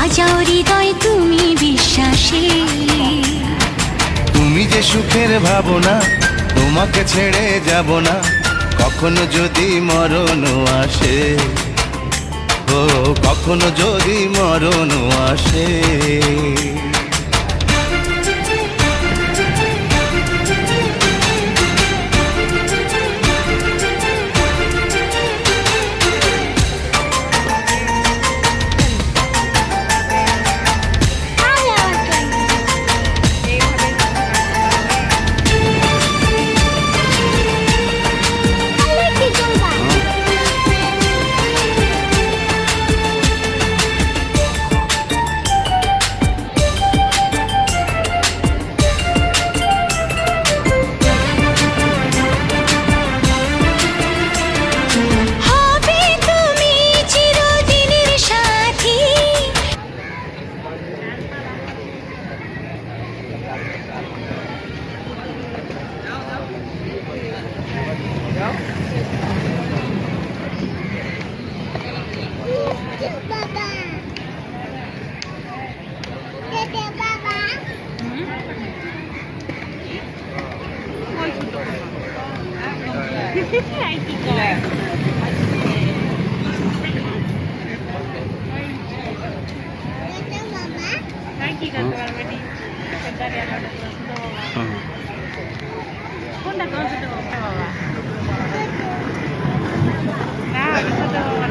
সাজাও হৃদয় তুমি বিশ্বাসে। তুমি যে সুখের ভাবনা, তোমাকে ছেড়ে যাব না কখনো যদি মরণ আসে। ও কখনো যদি মরণ আসে। কোনটা কোন ছোট বাবা? না ছোট বাবা